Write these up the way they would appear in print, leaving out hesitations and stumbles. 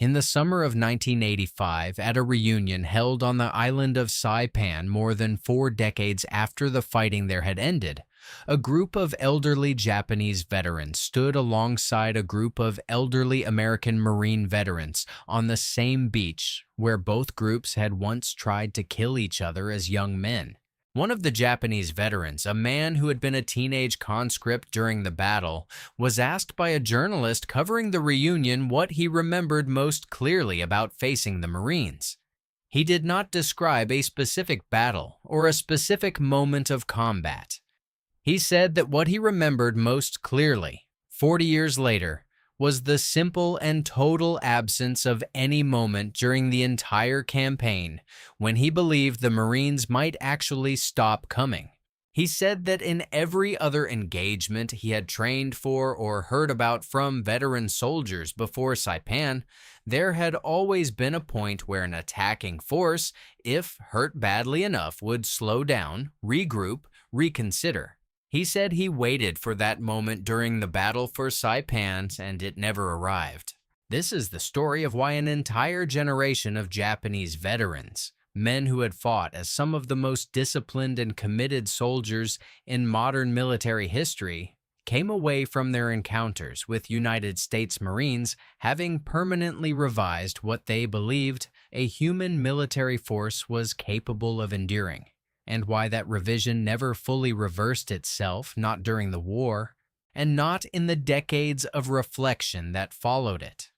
In the summer of 1985, at a reunion held on the island of Saipan more than 4 decades after the fighting there had ended, a group of elderly Japanese veterans stood alongside a group of elderly American Marine veterans on the same beach where both groups had once tried to kill each other as young men. One of the Japanese veterans, a man who had been a teenage conscript during the battle, was asked by a journalist covering the reunion what he remembered most clearly about facing the Marines. He did not describe a specific battle or a specific moment of combat. He said that what he remembered most clearly, 40 years later, was the simple and total absence of any moment during the entire campaign when he believed the Marines might actually stop coming. He said that in every other engagement he had trained for or heard about from veteran soldiers before Saipan, there had always been a point where an attacking force, if hurt badly enough, would slow down, regroup, reconsider. He said he waited for that moment during the battle for Saipan, and it never arrived. This is the story of why an entire generation of Japanese veterans, men who had fought as some of the most disciplined and committed soldiers in modern military history, came away from their encounters with United States Marines having permanently revised what they believed a human military force was capable of enduring, and why that revision never fully reversed itself, not during the war, and not in the decades of reflection that followed it.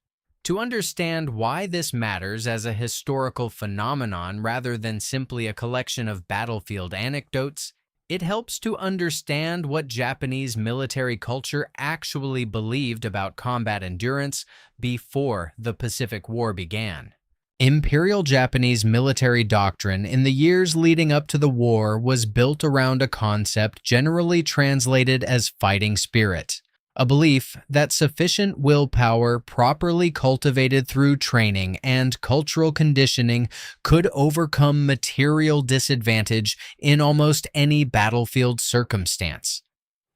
To understand why this matters as a historical phenomenon rather than simply a collection of battlefield anecdotes, it helps to understand what Japanese military culture actually believed about combat endurance before the Pacific War began. Imperial Japanese military doctrine in the years leading up to the war was built around a concept generally translated as fighting spirit, a belief that sufficient willpower properly cultivated through training and cultural conditioning could overcome material disadvantage in almost any battlefield circumstance.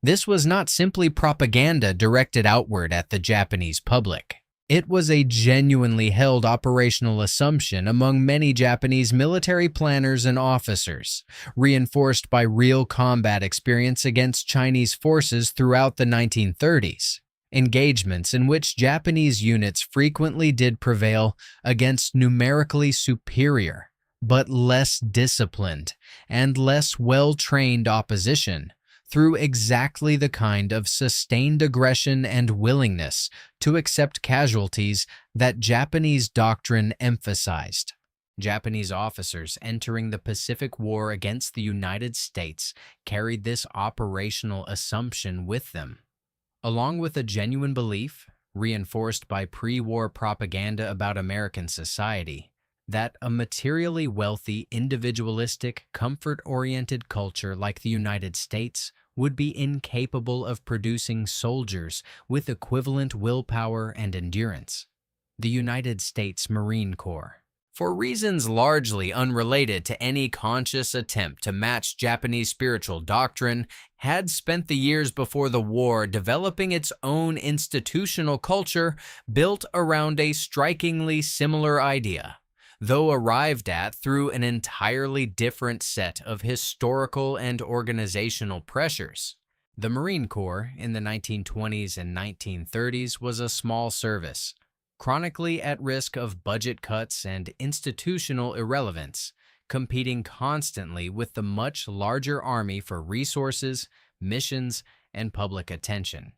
This was not simply propaganda directed outward at the Japanese public. It was a genuinely held operational assumption among many Japanese military planners and officers, reinforced by real combat experience against Chinese forces throughout the 1930s, engagements in which Japanese units frequently did prevail against numerically superior, but less disciplined and less well-trained opposition, through exactly the kind of sustained aggression and willingness to accept casualties that Japanese doctrine emphasized. Japanese officers entering the Pacific War against the United States carried this operational assumption with them, along with a genuine belief, reinforced by pre-war propaganda about American society, that a materially wealthy, individualistic, comfort-oriented culture like the United States would be incapable of producing soldiers with equivalent willpower and endurance. The United States Marine Corps, for reasons largely unrelated to any conscious attempt to match Japanese spiritual doctrine, had spent the years before the war developing its own institutional culture built around a strikingly similar idea, though arrived at through an entirely different set of historical and organizational pressures. The Marine Corps in the 1920s and 1930s was a small service, chronically at risk of budget cuts and institutional irrelevance, competing constantly with the much larger Army for resources, missions, and public attention.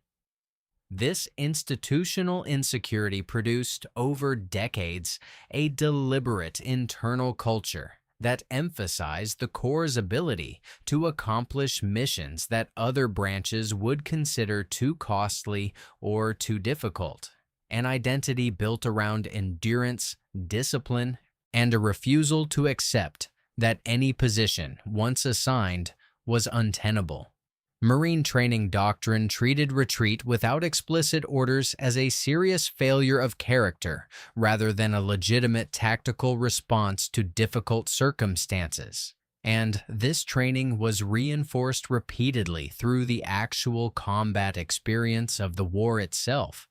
This institutional insecurity produced, over decades, a deliberate internal culture that emphasized the Corps' ability to accomplish missions that other branches would consider too costly or too difficult, an identity built around endurance, discipline, and a refusal to accept that any position, once assigned, was untenable. Marine training doctrine treated retreat without explicit orders as a serious failure of character rather than a legitimate tactical response to difficult circumstances. And this training was reinforced repeatedly through the actual combat experience of the war itself,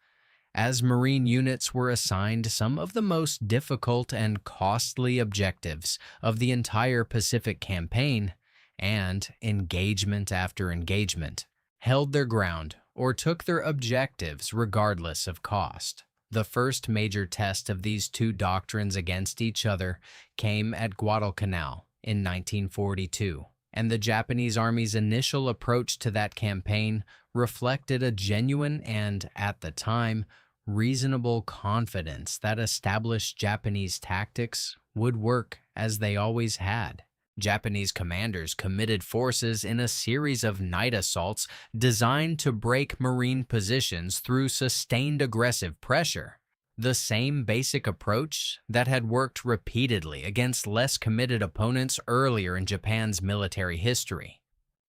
as Marine units were assigned some of the most difficult and costly objectives of the entire Pacific campaign, and engagement after engagement held their ground or took their objectives regardless of cost. The first major test of these two doctrines against each other came at Guadalcanal in 1942, and the Japanese Army's initial approach to that campaign reflected a genuine and, at the time, reasonable confidence that established Japanese tactics would work as they always had. Japanese commanders committed forces in a series of night assaults designed to break Marine positions through sustained aggressive pressure, the same basic approach that had worked repeatedly against less committed opponents earlier in Japan's military history.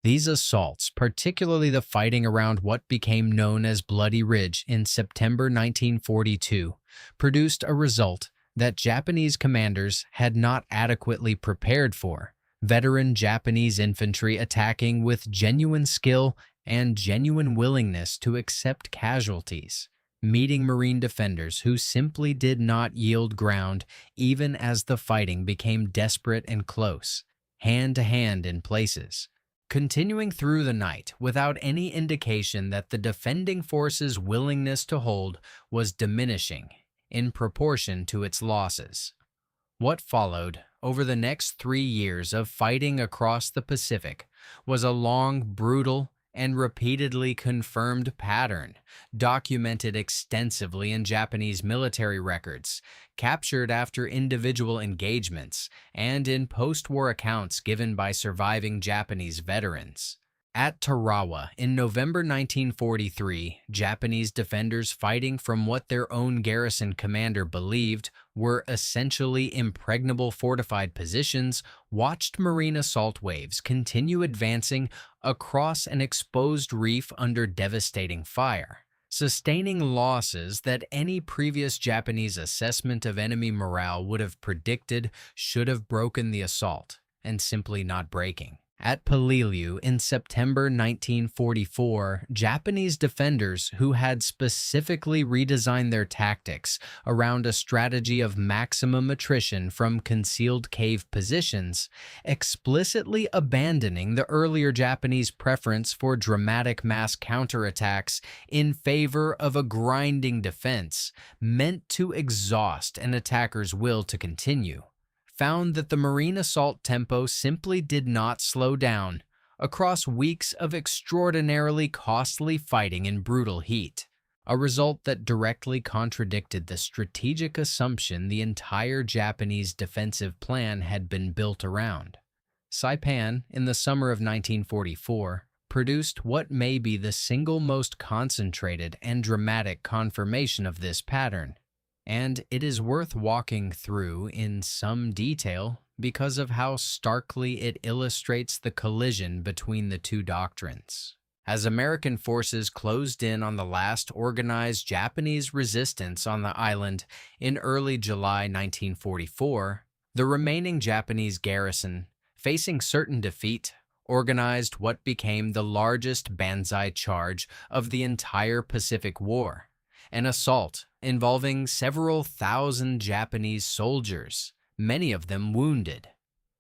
These assaults, particularly the fighting around what became known as Bloody Ridge in September 1942, produced a result that Japanese commanders had not adequately prepared for: veteran Japanese infantry attacking with genuine skill and genuine willingness to accept casualties, meeting Marine defenders who simply did not yield ground even as the fighting became desperate and close, hand to hand in places, continuing through the night without any indication that the defending force's willingness to hold was diminishing in proportion to its losses. What followed over the next 3 years of fighting across the Pacific was a long, brutal, and repeatedly confirmed pattern, documented extensively in Japanese military records, captured after individual engagements, and in post-war accounts given by surviving Japanese veterans. At Tarawa in November 1943, Japanese defenders fighting from what their own garrison commander believed were essentially impregnable fortified positions watched Marine assault waves continue advancing across an exposed reef under devastating fire, sustaining losses that any previous Japanese assessment of enemy morale would have predicted should have broken the assault, and simply not breaking. At Peleliu in September 1944, Japanese defenders who had specifically redesigned their tactics around a strategy of maximum attrition from concealed cave positions, explicitly abandoning the earlier Japanese preference for dramatic mass counterattacks in favor of a grinding defense meant to exhaust an attacker's will to continue, found that the Marine assault tempo simply did not slow down across weeks of extraordinarily costly fighting in brutal heat, a result that directly contradicted the strategic assumption the entire Japanese defensive plan had been built around. Saipan, in the summer of 1944, produced what may be the single most concentrated and dramatic confirmation of this pattern, and it is worth walking through in some detail because of how starkly it illustrates the collision between the two doctrines. As American forces closed in on the last organized Japanese resistance on the island in early July 1944, the remaining Japanese garrison, facing certain defeat, organized what became the largest Banzai charge of the entire Pacific War, an assault involving several thousand Japanese soldiers, many of them wounded,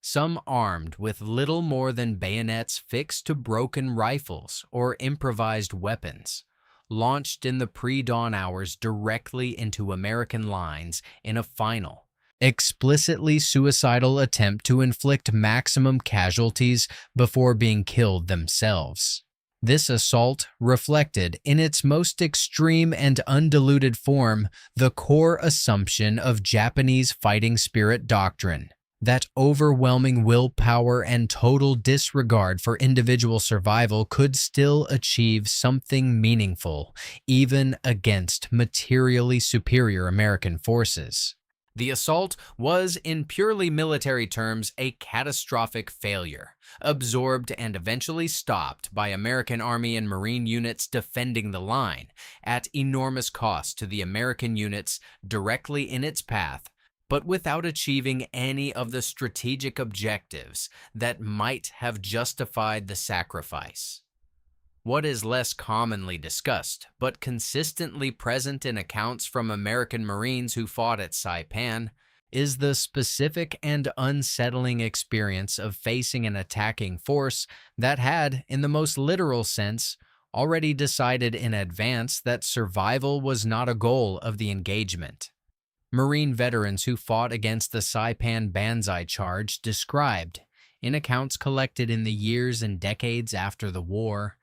some armed with little more than bayonets fixed to broken rifles or improvised weapons, launched in the pre-dawn hours directly into American lines in a final, explicitly suicidal attempt to inflict maximum casualties before being killed themselves. This assault reflected, in its most extreme and undiluted form, the core assumption of Japanese fighting spirit doctrine, that overwhelming willpower and total disregard for individual survival could still achieve something meaningful, even against materially superior American forces. The assault was, in purely military terms, a catastrophic failure, absorbed and eventually stopped by American Army and Marine units defending the line, at enormous cost to the American units directly in its path, but without achieving any of the strategic objectives that might have justified the sacrifice. What is less commonly discussed, but consistently present in accounts from American Marines who fought at Saipan, is the specific and unsettling experience of facing an attacking force that had, in the most literal sense, already decided in advance that survival was not a goal of the engagement. Marine veterans who fought against the Saipan Banzai Charge described, in accounts collected in the years and decades after the war,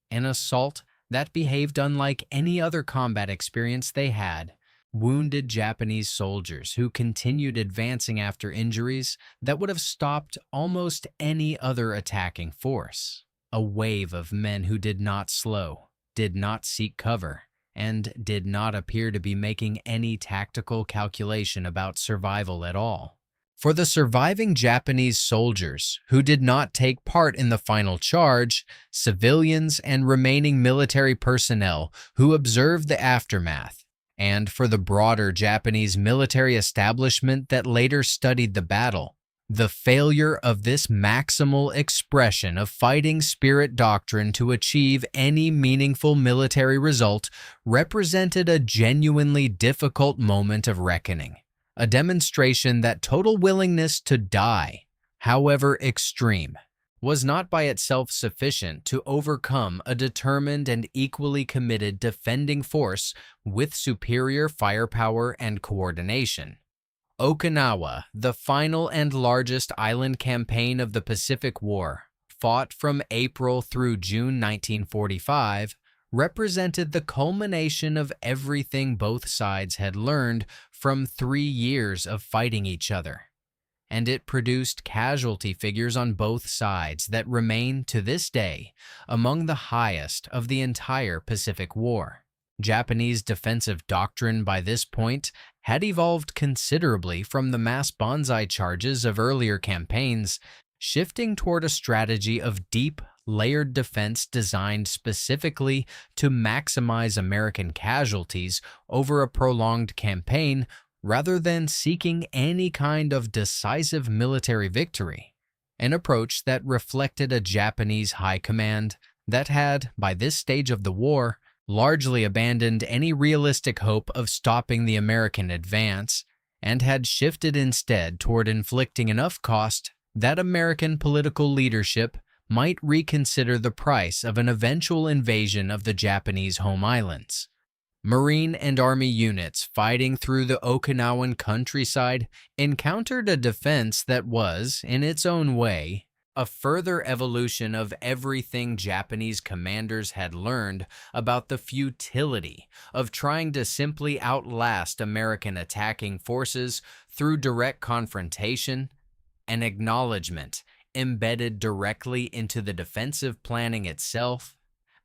an assault that behaved unlike any other combat experience they had. Wounded Japanese soldiers who continued advancing after injuries that would have stopped almost any other attacking force. A wave of men who did not slow, did not seek cover, and did not appear to be making any tactical calculation about survival at all. For the surviving Japanese soldiers who did not take part in the final charge, civilians and remaining military personnel who observed the aftermath, and for the broader Japanese military establishment that later studied the battle, the failure of this maximal expression of fighting spirit doctrine to achieve any meaningful military result represented a genuinely difficult moment of reckoning. A demonstration that total willingness to die, however extreme, was not by itself sufficient to overcome a determined and equally committed defending force with superior firepower and coordination. Okinawa, the final and largest island campaign of the Pacific War, fought from April through June 1945, represented the culmination of everything both sides had learned from 3 years of fighting each other, and it produced casualty figures on both sides that remain to this day among the highest of the entire Pacific War. Japanese defensive doctrine by this point had evolved considerably from the mass banzai charges of earlier campaigns, shifting toward a strategy of deep, layered defense designed specifically to maximize American casualties over a prolonged campaign rather than seeking any kind of decisive military victory, an approach that reflected a Japanese high command that had, by this stage of the war, largely abandoned any realistic hope of stopping the American advance and had shifted instead toward inflicting enough cost that American political leadership might reconsider the price of an eventual invasion of the Japanese home islands. Marine and Army units fighting through the Okinawan countryside encountered a defense that was, in its own way, a further evolution of everything Japanese commanders had learned about the futility of trying to simply outlast American attacking forces through direct confrontation, an acknowledgement embedded directly into the defensive planning itself,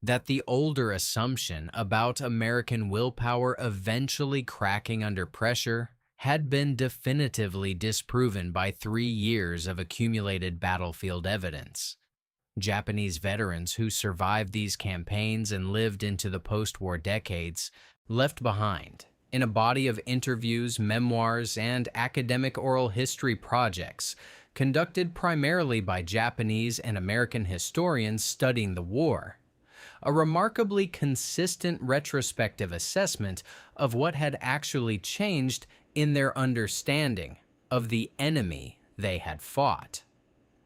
that the older assumption about American willpower eventually cracking under pressure had been definitively disproven by 3 years of accumulated battlefield evidence. Japanese veterans who survived these campaigns and lived into the post-war decades left behind, in a body of interviews, memoirs, and academic oral history projects, conducted primarily by Japanese and American historians studying the war, a remarkably consistent retrospective assessment of what had actually changed in their understanding of the enemy they had fought.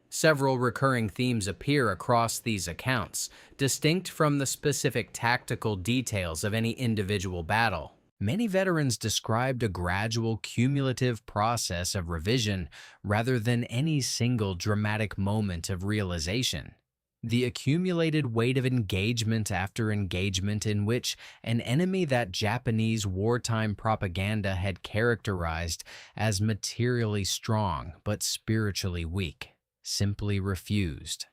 Several recurring themes appear across these accounts, distinct from the specific tactical details of any individual battle. Many veterans described a gradual cumulative process of revision rather than any single dramatic moment of realization. The accumulated weight of engagement after engagement in which an enemy that Japanese wartime propaganda had characterized as materially strong but spiritually weak simply refused,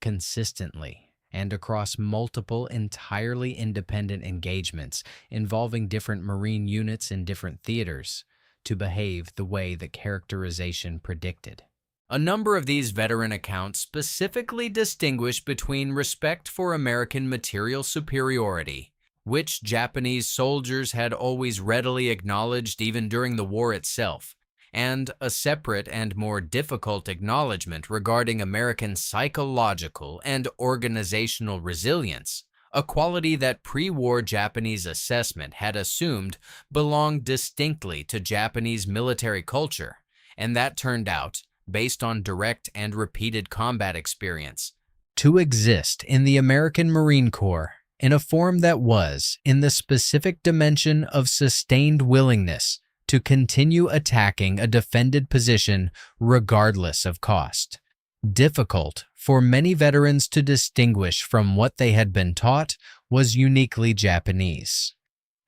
consistently, and across multiple entirely independent engagements involving different Marine units in different theaters, to behave the way the characterization predicted. A number of these veteran accounts specifically distinguish between respect for American material superiority, which Japanese soldiers had always readily acknowledged even during the war itself, and a separate and more difficult acknowledgement regarding American psychological and organizational resilience, a quality that pre-war Japanese assessment had assumed belonged distinctly to Japanese military culture, and that turned out, based on direct and repeated combat experience, to exist in the American Marine Corps in a form that was, in the specific dimension of sustained willingness to continue attacking a defended position regardless of cost. Difficult for many veterans to distinguish from what they had been taught was uniquely Japanese.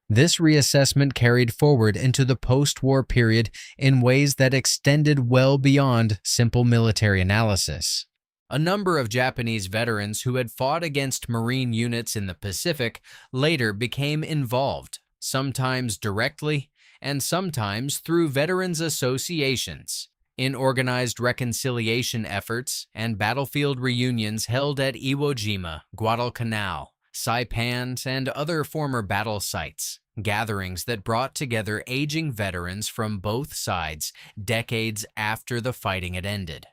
This reassessment carried forward into the post-war period in ways that extended well beyond simple military analysis. A number of Japanese veterans who had fought against Marine units in the Pacific later became involved, sometimes directly and sometimes through veterans associations, in organized reconciliation efforts and battlefield reunions held at Iwo Jima, Guadalcanal, Saipan, and other former battle sites, gatherings that brought together aging veterans from both sides decades after the fighting had ended.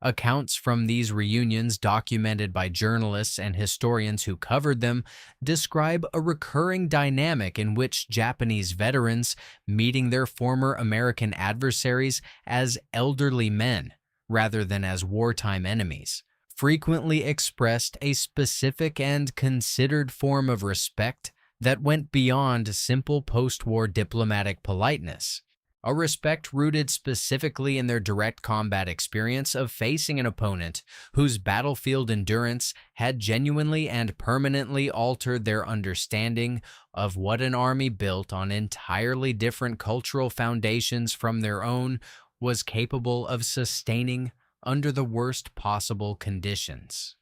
Accounts from these reunions, documented by journalists and historians who covered them, describe a recurring dynamic in which Japanese veterans, meeting their former American adversaries as elderly men rather than as wartime enemies, frequently expressed a specific and considered form of respect that went beyond simple post-war diplomatic politeness. A respect rooted specifically in their direct combat experience of facing an opponent whose battlefield endurance had genuinely and permanently altered their understanding of what an army built on entirely different cultural foundations from their own was capable of sustaining under the worst possible conditions.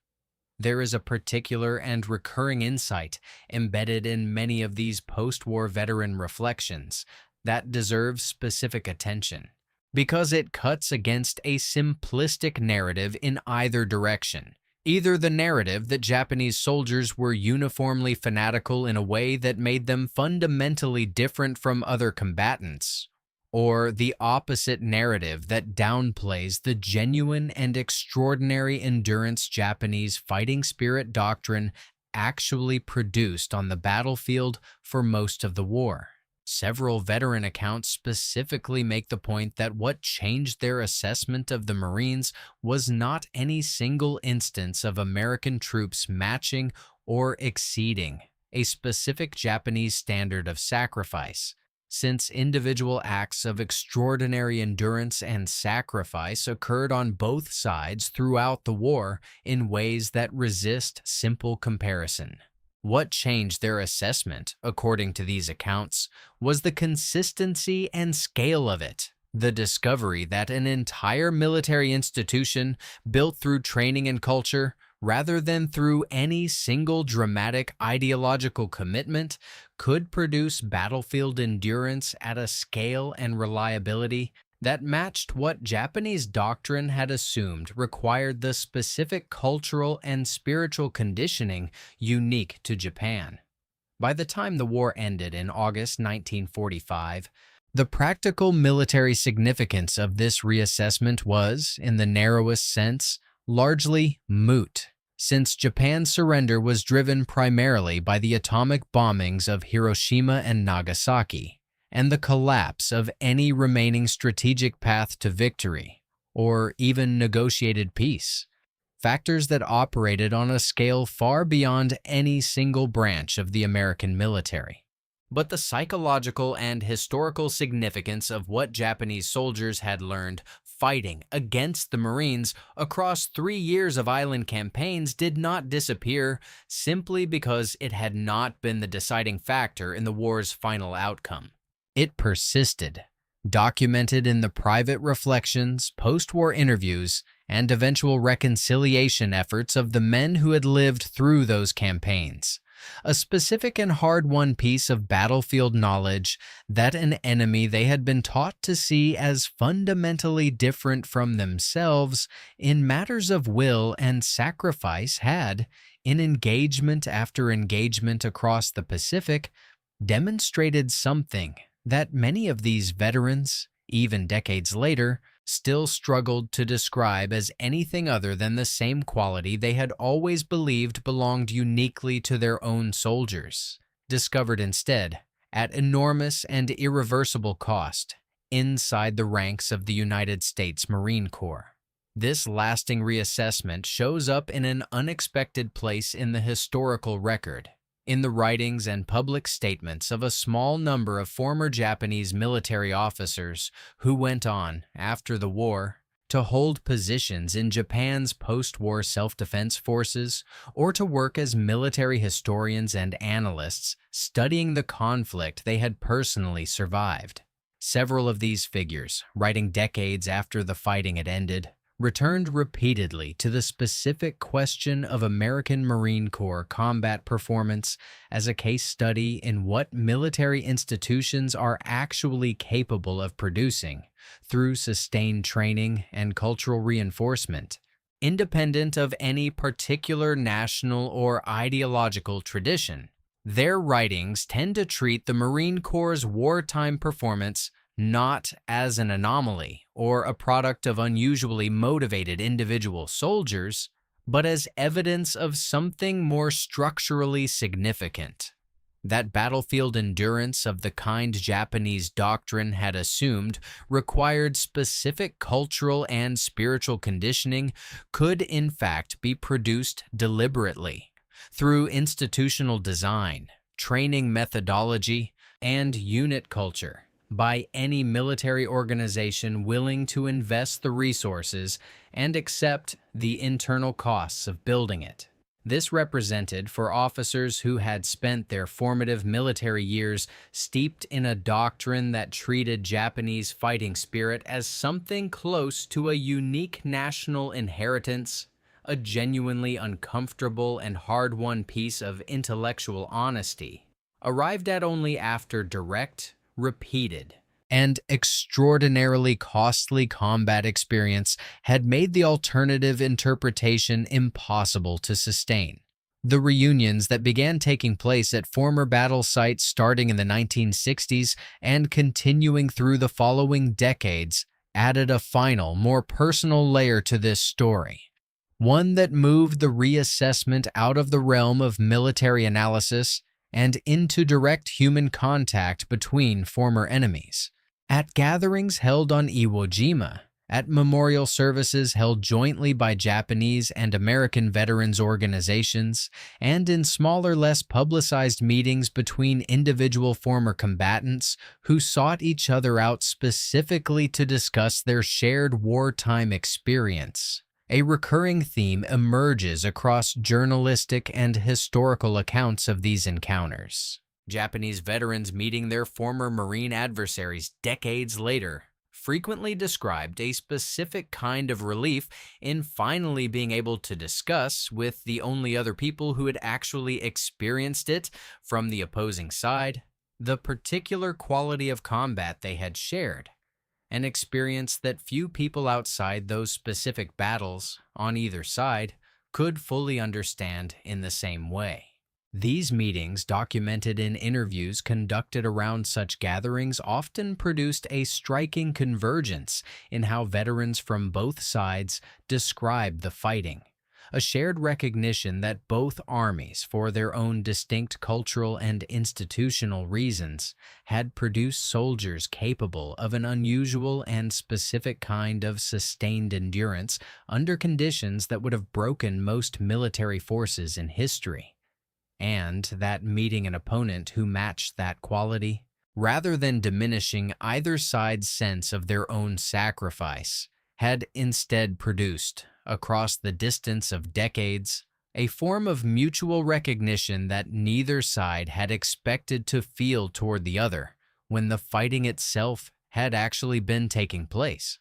There is a particular and recurring insight embedded in many of these post-war veteran reflections that deserves specific attention, because it cuts against a simplistic narrative in either direction. Either the narrative that Japanese soldiers were uniformly fanatical in a way that made them fundamentally different from other combatants, or the opposite narrative that downplays the genuine and extraordinary endurance Japanese fighting spirit doctrine actually produced on the battlefield for most of the war. Several veteran accounts specifically make the point that what changed their assessment of the Marines was not any single instance of American troops matching or exceeding a specific Japanese standard of sacrifice, since individual acts of extraordinary endurance and sacrifice occurred on both sides throughout the war in ways that resist simple comparison. What changed their assessment, according to these accounts, was the consistency and scale of it. The discovery that an entire military institution built through training and culture, rather than through any single dramatic ideological commitment, could produce battlefield endurance at a scale and reliability that matched what Japanese doctrine had assumed required the specific cultural and spiritual conditioning unique to Japan. By the time the war ended in August 1945, the practical military significance of this reassessment was, in the narrowest sense, largely moot, since Japan's surrender was driven primarily by the atomic bombings of Hiroshima and Nagasaki, and the collapse of any remaining strategic path to victory, or even negotiated peace, factors that operated on a scale far beyond any single branch of the American military. But the psychological and historical significance of what Japanese soldiers had learned fighting against the Marines across 3 years of island campaigns did not disappear simply because it had not been the deciding factor in the war's final outcome. It persisted, documented in the private reflections, post-war interviews, and eventual reconciliation efforts of the men who had lived through those campaigns. A specific and hard-won piece of battlefield knowledge that an enemy they had been taught to see as fundamentally different from themselves in matters of will and sacrifice had, in engagement after engagement across the Pacific, demonstrated something that many of these veterans, even decades later, still struggled to describe as anything other than the same quality they had always believed belonged uniquely to their own soldiers, discovered instead, at enormous and irreversible cost, inside the ranks of the United States Marine Corps. This lasting reassessment shows up in an unexpected place in the historical record, in the writings and public statements of a small number of former Japanese military officers who went on, after the war, to hold positions in Japan's post-war self-defense forces or to work as military historians and analysts studying the conflict they had personally survived. Several of these figures, writing decades after the fighting had ended, returned repeatedly to the specific question of American Marine Corps combat performance as a case study in what military institutions are actually capable of producing through sustained training and cultural reinforcement, independent of any particular national or ideological tradition. Their writings tend to treat the Marine Corps' wartime performance not as an anomaly or a product of unusually motivated individual soldiers, but as evidence of something more structurally significant. That battlefield endurance of the kind Japanese doctrine had assumed required specific cultural and spiritual conditioning could in fact be produced deliberately through institutional design, training methodology, and unit culture by any military organization willing to invest the resources and accept the internal costs of building it. This represented, for officers who had spent their formative military years steeped in a doctrine that treated Japanese fighting spirit as something close to a unique national inheritance, a genuinely uncomfortable and hard-won piece of intellectual honesty, arrived at only after direct, repeated, and extraordinarily costly combat experience had made the alternative interpretation impossible to sustain. The reunions that began taking place at former battle sites starting in the 1960s and continuing through the following decades added a final, more personal layer to this story, one that moved the reassessment out of the realm of military analysis and into direct human contact between former enemies. At gatherings held on Iwo Jima, at memorial services held jointly by Japanese and American veterans organizations, and in smaller, less publicized meetings between individual former combatants who sought each other out specifically to discuss their shared wartime experience, a recurring theme emerges across journalistic and historical accounts of these encounters. Japanese veterans meeting their former Marine adversaries decades later frequently described a specific kind of relief in finally being able to discuss with the only other people who had actually experienced it from the opposing side the particular quality of combat they had shared, an experience that few people outside those specific battles on either side could fully understand in the same way. These meetings, documented in interviews conducted around such gatherings, often produced a striking convergence in how veterans from both sides described the fighting, a shared recognition that both armies, for their own distinct cultural and institutional reasons, had produced soldiers capable of an unusual and specific kind of sustained endurance under conditions that would have broken most military forces in history. And that meeting an opponent who matched that quality, rather than diminishing either side's sense of their own sacrifice, had instead produced, across the distance of decades, a form of mutual recognition that neither side had expected to feel toward the other when the fighting itself had actually been taking place.